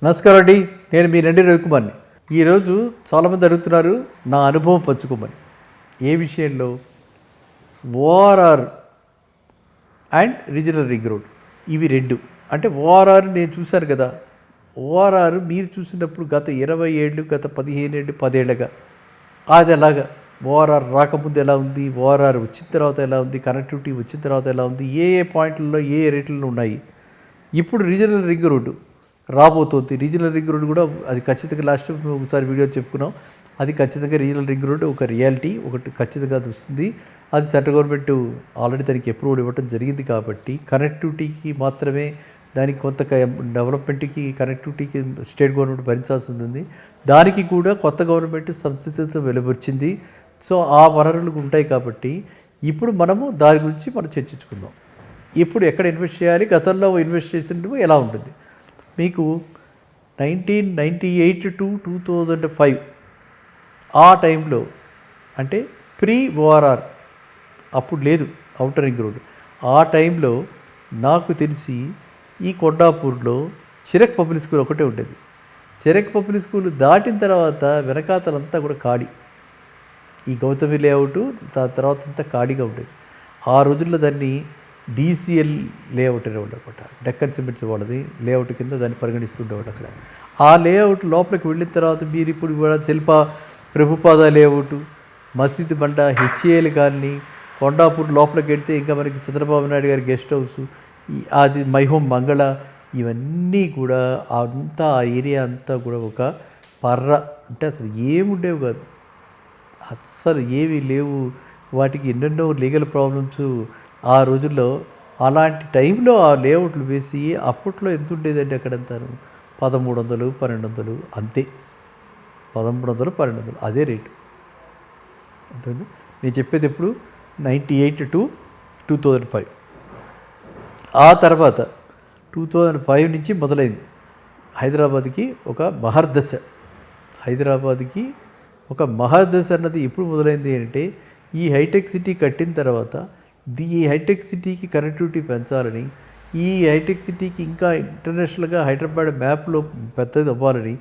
నమస్కారం అండి. నేను మీ నండి రవికుమార్ని. ఈరోజు చాలామంది అడుగుతున్నారు నా అనుభవం పంచుకోమని. ఏ విషయంలో? ORR and regional ring road, ఇవి రెండు. అంటే ఓఆర్ఆర్ నేను చూశాను కదా. ఓఆర్ఆర్ మీరు చూసినప్పుడు గత 20 ఏళ్ళు, గత 15 ఏళ్ళు, 10 ఏళ్ళగా అది ఎలాగా ఓఆర్ఆర్ రాకముందు ఎలా ఉంది, ఓఆర్ఆర్ వచ్చిన తర్వాత ఎలా ఉంది, కనెక్టివిటీ వచ్చిన తర్వాత ఎలా ఉంది, ఏ పాయింట్లలో ఏ రేట్లలో ఉన్నాయి. ఇప్పుడు రీజనల్ రింగ్ రోడ్డు రాబోతోంది. రీజనల్ రింగ్ రోడ్ కూడా అది ఖచ్చితంగా లాస్ట్ ఒకసారి వీడియో చెప్పుకున్నాం. అది ఖచ్చితంగా రీజనల్ రింగ్ రోడ్ ఒక రియాలిటీ, ఒకటి ఖచ్చితంగా అది వస్తుంది. అది సెంట్రల్ గవర్నమెంట్ ఆల్రెడీ దానికి అప్రూవల్ ఇవ్వడం జరిగింది. కాబట్టి కనెక్టివిటీకి మాత్రమే, దానికి కొంత డెవలప్మెంట్కి కనెక్టివిటీకి స్టేట్ గవర్నమెంట్ భరించాల్సి ఉంటుంది. దానికి కూడా కొత్త గవర్నమెంట్ సంసిద్ధత వెలువచ్చింది. సో ఆ వనరులు ఉంటాయి. కాబట్టి ఇప్పుడు మనము దాని గురించి మనం చర్చించుకుందాం. ఇప్పుడు ఎక్కడ ఇన్వెస్ట్ చేయాలి, గతంలో ఇన్వెస్ట్ చేసినట్టు ఎలా ఉంటుంది. మీకు 1998 to 2005 ఆ టైంలో, అంటే ప్రీ ఓఆర్ఆర్, అప్పుడు లేదు ఔటర్ రింగ్ రోడ్. ఆ టైంలో నాకు తెలిసి ఈ కొండాపూర్లో చిరక్ పబ్లిక్ స్కూల్ ఒకటే ఉండేది. చిరక్ పబ్లిక్ స్కూల్ దాటిన తర్వాత వెనకాతలంతా కూడా ఖాళీ. ఈ గౌతమి లేఅవుట్ తర్వాత అంతా ఖాళీగా ఉండేది. ఆ రోజుల్లో దాన్ని డీసీఎల్ లేఅవుట్ అనేవాళ్ళు అనమాట. డెక్కన్ సిమెంట్స్ వాళ్ళది లేఅవుట్ కింద దాన్ని పరిగణిస్తుండేవాడు. అక్కడ ఆ లేఅవుట్ లోపలికి వెళ్ళిన తర్వాత మీరు ఇప్పుడు శిల్ప ప్రభుపాద లేఅవుట్, మసీద్ బండ, హెచ్ఏఎల్ కాలనీ, కొండాపూర్ లోపలికి వెళ్తే ఇంకా మనకి చంద్రబాబు నాయుడు గారి గెస్ట్ హౌస్, అది మైహోమ్ మంగళ, ఇవన్నీ కూడా అంతా ఆ ఏరియా అంతా కూడా ఒక పర్ర. అంటే అసలు ఏముండేవి కాదు, అస్సలు ఏమీ లేవు. వాటికి ఎన్నెన్నో లీగల్ ప్రాబ్లమ్స్ ఆ రోజుల్లో. అలాంటి టైంలో ఆ లేఅవుట్లు వేసి అప్పట్లో ఎంత ఉండేదండి అక్కడంతాను? 1300, 1200 అంతే. 1300, 1200 అదే రేటు. అంతేంది. నేను చెప్పేది ఎప్పుడు 98 to 2005. ఆ తర్వాత 2005 నుంచి మొదలైంది హైదరాబాద్కి ఒక మహర్దశ. హైదరాబాద్కి ఒక మహర్దశ అన్నది ఎప్పుడు మొదలైంది అంటే, ఈ హైటెక్ సిటీ కట్టిన తర్వాత ఈ హైటెక్ సిటీకి కనెక్టివిటీ పెంచాలని, ఈ హైటెక్ సిటీకి ఇంకా ఇంటర్నేషనల్గా హైదరాబాద్ మ్యాప్లో పెద్దది అవ్వాలని,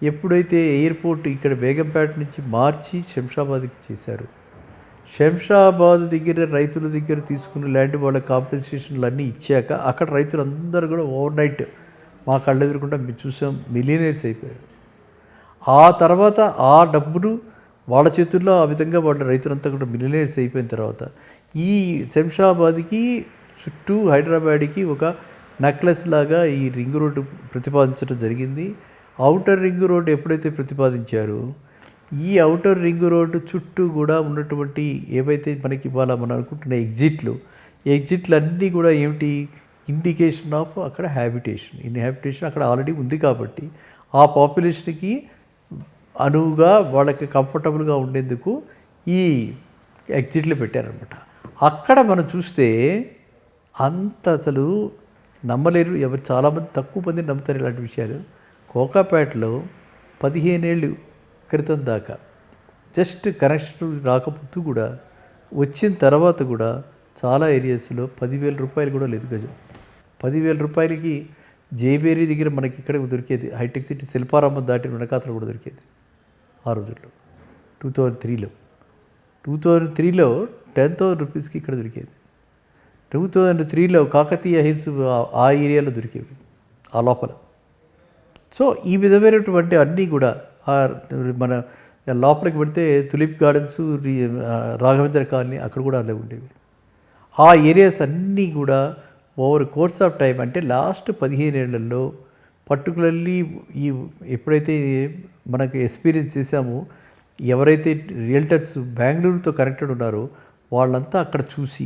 ఎప్పుడైతే ఎయిర్పోర్ట్ ఇక్కడ బేగంపేట నుంచి మార్చి శంషాబాద్కి చేశారు. శంషాబాద్ దగ్గర రైతుల దగ్గర తీసుకున్న ల్యాండ్ వాళ్ళ కాంపెన్సేషన్లు అన్నీ ఇచ్చాక అక్కడ రైతులందరూ కూడా ఓవర్ నైట్ మా కళ్ళ ఎదురకుండా మేము చూసాం, మిలియనర్స్ అయిపోయారు. ఆ తర్వాత ఆ డబ్బులు వాళ్ళ చేతుల్లో, ఆ విధంగా వాళ్ళ రైతులంతా కూడా మిలియనర్స్ అయిపోయిన తర్వాత ఈ శంషాబాద్కి చుట్టూ హైదరాబాద్కి ఒక నెక్లెస్ లాగా ఈ రింగ్ రోడ్డు ప్రతిపాదించడం జరిగింది. ఔటర్ రింగ్ రోడ్డు ఎప్పుడైతే ప్రతిపాదించారో, ఈ ఔటర్ రింగ్ రోడ్డు చుట్టూ కూడా ఉన్నటువంటి ఏవైతే మనకి ఇవాళ మనం అనుకుంటున్న ఎగ్జిట్లు అన్నీ కూడా ఏమిటి? ఇండికేషన్ ఆఫ్ అక్కడ ఇన్హాబిటేషన్ అక్కడ ఆల్రెడీ ఉంది. కాబట్టి ఆ పాపులేషన్కి అనువుగా వాళ్ళకి కంఫర్టబుల్గా ఉండేందుకు ఈ ఎగ్జిట్లు పెట్టారనమాట. అక్కడ మనం చూస్తే అంత అసలు నమ్మలేరు ఎవరు, చాలామంది తక్కువ మంది నమ్ముతారు ఇలాంటి విషయాలు. కోకాపేటలో 15 ఏళ్ళు క్రితం దాకా జస్ట్ కనెక్షన్ రాకపోతూ కూడా, వచ్చిన తర్వాత కూడా చాలా ఏరియాస్లో 10,000 రూపాయలు కూడా లేదు గజం. 10,000 రూపాయలకి జేబేరీ దగ్గర మనకి ఇక్కడ దొరికేది. హైటెక్ సిటీ శిల్పారామం దాటి వెనకాతలు కూడా దొరికేది ఆ రోజుల్లో. 2003లో 10,000 రూపీస్కి ఇక్కడ దొరికేది. 2003లో కాకతీయ హిల్స్ ఆ ఏరియాలో దొరికేవి ఆ లోపల. సో ఈ విధమైనటువంటి అన్నీ కూడా మన లోపలికి పెడితే తులిప్ గార్డెన్స్, రాఘవేంద్ర కాలనీ అక్కడ కూడా అలా ఉండేవి. ఆ ఏరియాస్ అన్నీ కూడా ఓవర్ కోర్స్ ఆఫ్ టైం, అంటే లాస్ట్ 15 ఏళ్లలో పర్టికులర్లీ ఈ ఎప్పుడైతే మనకి ఎక్స్పీరియన్స్ చేశామో, ఎవరైతే రియల్టర్స్ బెంగళూరుతో కనెక్టెడ్ ఉన్నారో వాళ్ళంతా అక్కడ చూసి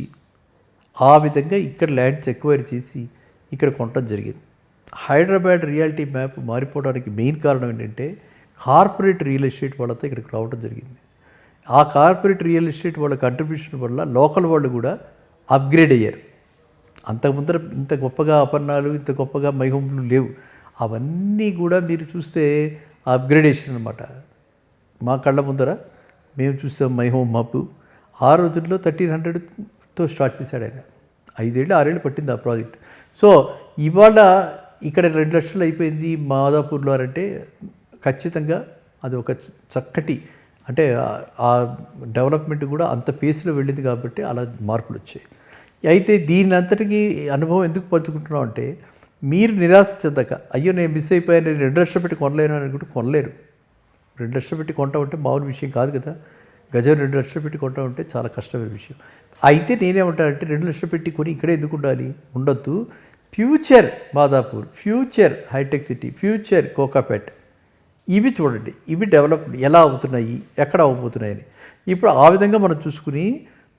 ఆ విధంగా ఇక్కడ ల్యాండ్స్ ఎక్వైర్ చేసి ఇక్కడ కొనడం జరిగింది. హైదరాబాద్ రియాలిటీ మ్యాప్ మారిపోవడానికి మెయిన్ కారణం ఏంటంటే, కార్పొరేట్ రియల్ ఎస్టేట్ వాళ్ళతో ఇక్కడికి రావడం జరిగింది. ఆ కార్పొరేట్ రియల్ ఎస్టేట్ వాళ్ళ కంట్రిబ్యూషన్ వల్ల లోకల్ వాళ్ళు కూడా అప్గ్రేడ్ అయ్యారు. అంతకుముందర ఇంత గొప్పగా అపర్ణాలు, ఇంత గొప్పగా మైహోమ్లు లేవు. అవన్నీ కూడా మీరు చూస్తే అప్గ్రేడేషన్ అనమాట. మా కళ్ళ ముందర మేము చూసాం మైహోమ్ మబ్బు. ఆ రోజుల్లో 1300తో స్టార్ట్ చేశాడు ఆయన. 5 ఏళ్ళు 6 ఏళ్ళు పట్టింది ఆ ప్రాజెక్ట్. సో ఇవాళ ఇక్కడ 2 లక్షలు అయిపోయింది మాదాపూర్లో అంటే ఖచ్చితంగా అది ఒక చక్కటి అంటే ఆ డెవలప్మెంట్ కూడా అంత పేస్లో వెళ్ళింది కాబట్టి అలా మార్పులు వచ్చాయి. అయితే దీని అంతటికీ అనుభవం ఎందుకు పంచుకుంటున్నాం అంటే మీరు నిరాశ చెందక అయ్యో నేను మిస్ అయిపోయాను, నేను 2 లక్షలు పెట్టి కొనలేను అనుకుంటే కొనలేరు. 2 లక్షలు పెట్టి కొంటా ఉంటే మామూలు విషయం కాదు కదా. గజం 2 లక్షలు పెట్టి కొంటా ఉంటే చాలా కష్టమైన విషయం. అయితే నేనేమంటానంటే 2 లక్షలు పెట్టి కొని ఇక్కడే ఎందుకు ఉండాలి, ఉండొద్దు. Future Madhapur, future Hitech City, future Kokapet ఇవి చూడండి, ఇవి డెవలప్ ఎలా అవుతున్నాయి, ఎక్కడ అవ్వబోతున్నాయని. ఇప్పుడు ఆ విధంగా మనం చూసుకుని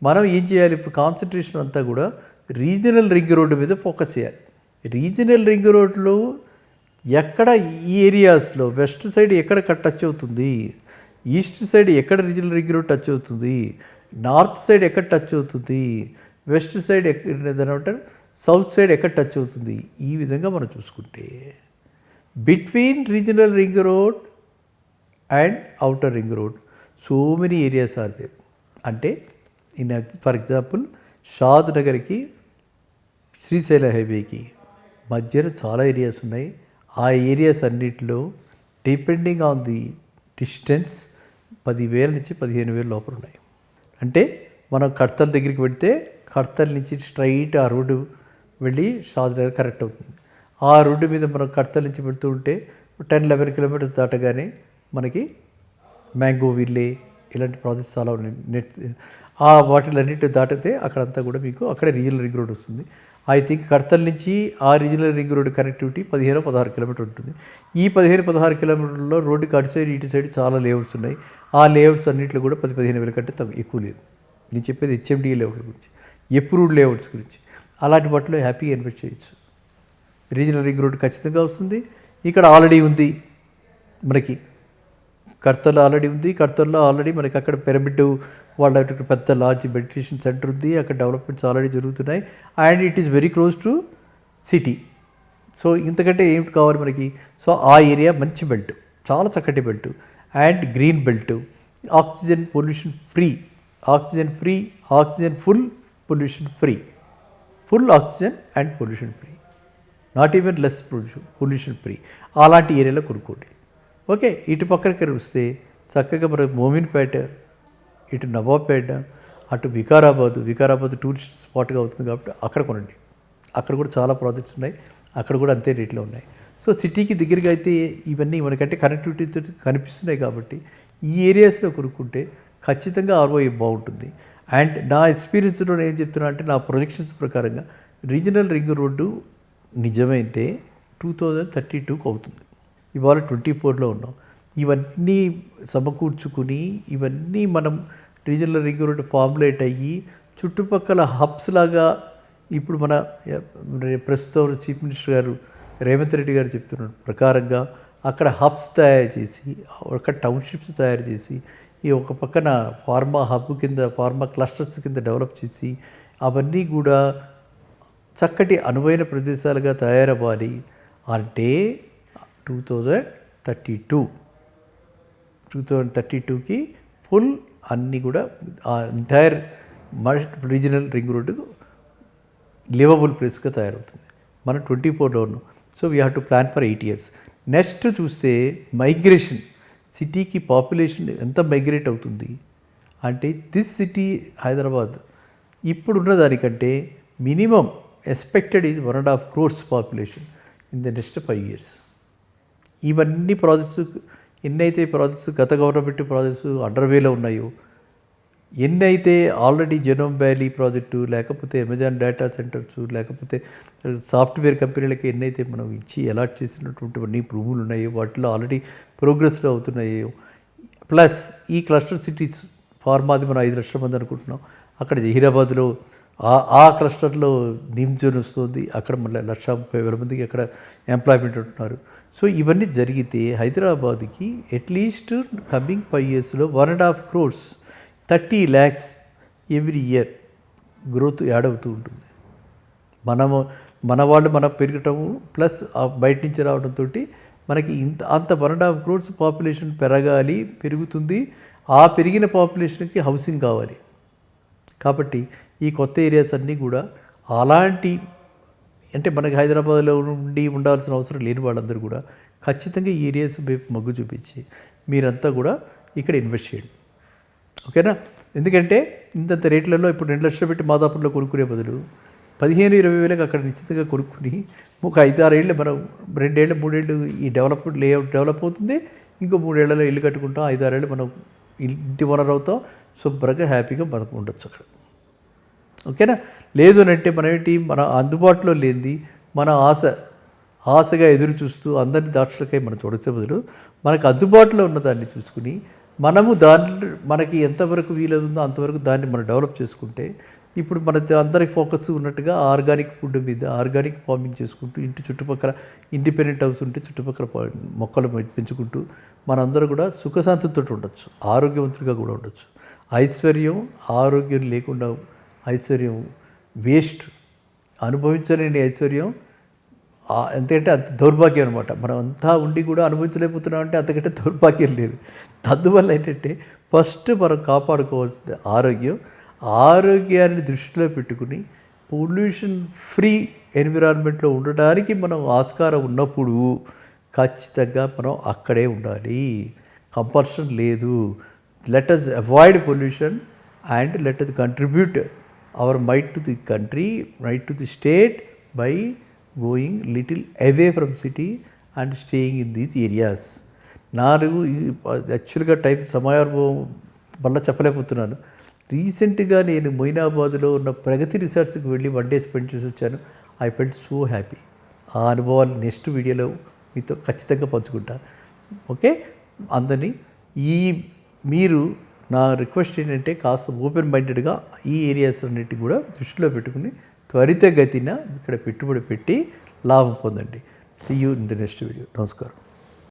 మనం ఏం చేయాలి, ఇప్పుడు కాన్సన్ట్రేషన్ అంతా కూడా రీజనల్ రింగ్ రోడ్డు మీద ఫోకస్ చేయాలి. రీజనల్ రింగ్ రోడ్లో ఎక్కడ ఈ ఏరియాస్లో వెస్ట్ సైడ్ ఎక్కడ టచ్ అవుతుంది, ఈస్ట్ సైడ్ ఎక్కడ రీజనల్ రింగ్ రోడ్ టచ్ అవుతుంది, నార్త్ సైడ్ ఎక్కడ టచ్ అవుతుంది, వెస్ట్ సైడ్ ఏదంటారు సౌత్ సైడ్ ఎక్కడ టచ్ అవుతుంది, ఈ విధంగా మనం చూసుకుంటే between regional ring road and outer ring road so many areas are there. అంటే ఫర్ ఎగ్జాంపుల్ షాద్ నగర్కి శ్రీశైల హైవేకి మధ్యన చాలా ఏరియాస్ ఉన్నాయి. ఆ ఏరియాస్ అన్నిటిలో డిపెండింగ్ ఆన్ ది డిస్టెన్స్ 10,000 నుంచి 15,000 లోపల ఉన్నాయి. అంటే మనం కడతల దగ్గరికి వెళ్తే కడతల నుంచి స్ట్రైట్ ఆ రోడ్డు వెళ్ళి షాద్ నగర్ కరెక్ట్ అవుతుంది. ఆ రోడ్డు మీద మనం కడతల నుంచి వెళ్తూ ఉంటే 10-11 కిలోమీటర్స్ దాటగానే మనకి మ్యాంగో విల్లే ఇలాంటి ప్రాజెక్ట్స్ చాలా ఉన్నాయి. ఆ వాటిలన్నిటి దాటితే అక్కడంతా కూడా మీకు అక్కడే రీజనల్ రింగ్ రోడ్ వస్తుంది. ఐ థింక్ కడతల నుంచి ఆ regional ring road connectivity 15-16 kilometre ఉంటుంది. ఈ 15-16 కిలోమీటర్లలో రోడ్డుకి అటు సైడ్ ఇటు సైడ్ చాలా లేఅవుట్స్ ఉన్నాయి. ఆ లేఅవుట్స్ అన్నింటిలో కూడా 10-15 వేల కంటే ఎక్కువ లేదు. నేను చెప్పేది హెచ్ఎండిఏ లేఅవుట్ల గురించి, అప్రూవ్డ్ లేఅవుట్స్ గురించి. అలాంటి వాటిలో హ్యాపీగా ఇన్వెస్ట్ చేయొచ్చు. రీజనల్ రింగ్ రోడ్ ఖచ్చితంగా వస్తుంది. ఇక్కడ ఆల్రెడీ ఉంది మనకి, కడతల్లో ఆల్రెడీ ఉంది. కడతల్లో ఆల్రెడీ మనకి అక్కడ పిరమిడ్ వాళ్ళ పెద్ద లార్జ్ మెడిటేషన్ సెంటర్ ఉంది. అక్కడ డెవలప్మెంట్స్ ఆల్రెడీ జరుగుతున్నాయి. And it is very close to city. So ఇంతకంటే ఏమిటి కావాలి మనకి. సో ఆ ఏరియా మంచి బెల్ట్, చాలా చక్కటి belt and green belt, oxygen pollution free, oxygen free, oxygen full, pollution free, full oxygen and pollution free, not even less pollution free. అలాంటి ఏరియాలో కొనుక్కోండి. ఓకే, ఇటు పక్కనకి వస్తే చక్కగా మనకు మోమిన్పేట, ఇటు నవాబ్పేట, అటు వికారాబాద్ టూరిస్ట్ స్పాట్గా అవుతుంది కాబట్టి అక్కడ కొనండి. అక్కడ కూడా చాలా ప్రాజెక్ట్స్ ఉన్నాయి, అక్కడ కూడా అంతే రేట్లో ఉన్నాయి. సో సిటీకి దగ్గరగా అయితే ఇవన్నీ మనకంటే కనెక్టివిటీతో కనిపిస్తున్నాయి కాబట్టి ఈ ఏరియాస్లో కొనుక్కుంటే ఖచ్చితంగా ఆర్ఓఐ బాగుంటుంది. అండ్ నా ఎక్స్పీరియన్స్లో నేను ఏం చెప్తున్నా అంటే నా ప్రొజెక్షన్స్ ప్రకారంగా రీజనల్ రింగ్ రోడ్డు నిజమైతే 2032కు అవుతుంది. ఇవాళ 24లో ఉన్నాం. ఇవన్నీ సమకూర్చుకుని ఇవన్నీ మనం రీజనల్ రింగ్ రోడ్డు ఫార్ములేట్ అయ్యి చుట్టుపక్కల హబ్స్ లాగా ఇప్పుడు మన ప్రస్తుతం చీఫ్ మినిస్టర్ గారు రేవంత్ రెడ్డి గారు చెప్తున్న ప్రకారంగా అక్కడ హబ్స్ తయారు చేసి, అక్కడ టౌన్షిప్స్ తయారు చేసి, ఈ ఒక పక్కన ఫార్మా హబ్ కింద, ఫార్మా క్లస్టర్స్ కింద డెవలప్ చేసి అవన్నీ కూడా చక్కటి అనువైన ప్రదేశాలుగా తయారవ్వాలి అంటే 2032కి ఫుల్ అన్నీ కూడా ఆ entire regional ring road livable ప్లేస్గా తయారవుతుంది. మనం 24లో ఉన్నాం. So we have to plan for 8 years. Next చూస్తే మైగ్రేషన్, సిటీకి పాపులేషన్ ఎంత మైగ్రేట్ అవుతుంది అంటే దిస్ సిటీ హైదరాబాద్ ఇప్పుడున్న దానికంటే minimum expected is 1.5 crores population in the next 5 years. ఇవన్నీ ప్రాజెక్ట్స్, ఎన్నైతే ప్రాజెక్ట్స్ గత గవర్నమెంట్ ప్రాజెక్ట్స్ అండర్వేలో ఉన్నాయో, ఎన్నైతే ఆల్రెడీ జెనోమ్ వ్యాలీ ప్రాజెక్టు, లేకపోతే అమెజాన్ డేటా సెంటర్స్, లేకపోతే సాఫ్ట్వేర్ కంపెనీలకి ఎన్నైతే మనం ఇచ్చి అలాట్ చేసినటువంటి భూములు ఉన్నాయో వాటిలో ఆల్రెడీ ప్రోగ్రెస్లో అవుతున్నాయో, ప్లస్ ఈ క్లస్టర్ సిటీస్ ఫార్మాది మనం 5 లక్షల మంది అనుకుంటున్నాం. అక్కడ జహీరాబాద్లో ఆ క్లస్టర్లో నీమ్ జోన్ వస్తుంది. అక్కడ మళ్ళీ 1,30,000 మందికి అక్కడ ఎంప్లాయ్మెంట్ ఉంటున్నారు. సో ఇవన్నీ జరిగితే హైదరాబాద్కి at least coming 5 yearsలో 1.5 crores 30 lakhs every year growth add అవుతూ ఉంటుంది. మన వాళ్ళు పెరగటము ప్లస్ బయట నుంచి రావడంతో మనకి అంత 1.5 crores పాపులేషన్ పెరుగుతుంది. ఆ పెరిగిన పాపులేషన్కి హౌసింగ్ కావాలి. కాబట్టి ఈ కొత్త ఏరియాస్ అన్నీ కూడా అలాంటి అంటే మనకి హైదరాబాద్లో ఉండాల్సిన అవసరం లేని వాళ్ళందరూ కూడా ఖచ్చితంగా ఈ ఏరియాస్ వైపు మొగ్గు చూపించి మీరంతా కూడా ఇక్కడ ఇన్వెస్ట్ చేయండి. ఓకేనా? ఎందుకంటే ఇంతంత రేట్లలో ఇప్పుడు 2 లక్షలు పెట్టి మాదాపూర్లో కొనుక్కునే బదులు 15-20 వేలకు అక్కడ నిశ్చితంగా కొనుక్కుని ఒక 5-6 ఏళ్ళు మనం 2 ఏళ్ళు 3 ఏళ్ళు ఈ లేఅవుట్ డెవలప్ అవుతుంది. ఇంకో 3 ఏళ్లలో ఇల్లు కట్టుకుంటాం. 5-6 ఏళ్ళు మనం ఇంటి ఓనర్ అవుతాం. శుభ్రంగా హ్యాపీగా మనకు ఉండొచ్చు అక్కడ. ఓకేనా? లేదు అంటే మన అందుబాటులో లేనిది మన ఆశగా ఎదురు చూస్తూ అందరినీ దాక్షలకై మనం చూడొచ్చే బదులు మనకు అందుబాటులో ఉన్న దాన్ని చూసుకుని మనము దాన్ని మనకి ఎంతవరకు వీలవుతుందో అంతవరకు దాన్ని మనం డెవలప్ చేసుకుంటే ఇప్పుడు మన అందరికి ఫోకస్ ఉన్నట్టుగా ఆర్గానిక్ ఫుడ్ మీద ఆర్గానిక్ ఫార్మింగ్ చేసుకుంటూ ఇంటి చుట్టుపక్కల ఇండిపెండెంట్ హౌస్ ఉంటే చుట్టుపక్కల మొక్కలు పెంచుకుంటూ మనందరూ కూడా సుఖశాంతితో ఉండొచ్చు, ఆరోగ్యవంతులుగా కూడా ఉండొచ్చు. ఆరోగ్యం లేకుండా ఐశ్వర్యం వేస్ట్, అనుభవించలేని ఐశ్వర్యం ఎంతంటే అంత దౌర్భాగ్యం అనమాట. మనం అంతా ఉండి కూడా అనుభవించలేకపోతున్నాం అంటే అంతకంటే దౌర్భాగ్యం లేదు. అందువల్ల ఏంటంటే ఫస్ట్ మనం కాపాడుకోవాల్సిన ఆరోగ్యాన్ని దృష్టిలో పెట్టుకుని పొల్యూషన్ ఫ్రీ ఎన్విరాన్మెంట్లో ఉండడానికి మనం ఆస్కారం ఉన్నప్పుడు ఖచ్చితంగా మనం అక్కడే ఉండాలి. కంపల్షన్ లేదు. Let us avoid pollution and let us contribute our might to the country, might to the state by going little away from city and staying in these areas. నాకు యాక్చువల్గా సమయానుభవం వల్ల చెప్పలేకపోతున్నాను. రీసెంట్గా నేను మొయినాబాద్లో ఉన్న ప్రగతి రిసార్ట్స్కి వెళ్ళి 1 day స్పెండ్ చేసి వచ్చాను. I felt so happy. ఆ అనుభవాలు నెక్స్ట్ వీడియోలో మీతో ఖచ్చితంగా పంచుకుంటాను. ఓకే, అందరినీ మీరు నా రిక్వెస్ట్ ఏంటంటే కాస్త ఓపెన్ మైండెడ్గా ఈ ఏరియాస్ అన్నిటి కూడా దృష్టిలో పెట్టుకుని త్వరితగతిన ఇక్కడ పెట్టుబడి పెట్టి లాభం పొందండి. See you in the next video. నమస్కారం.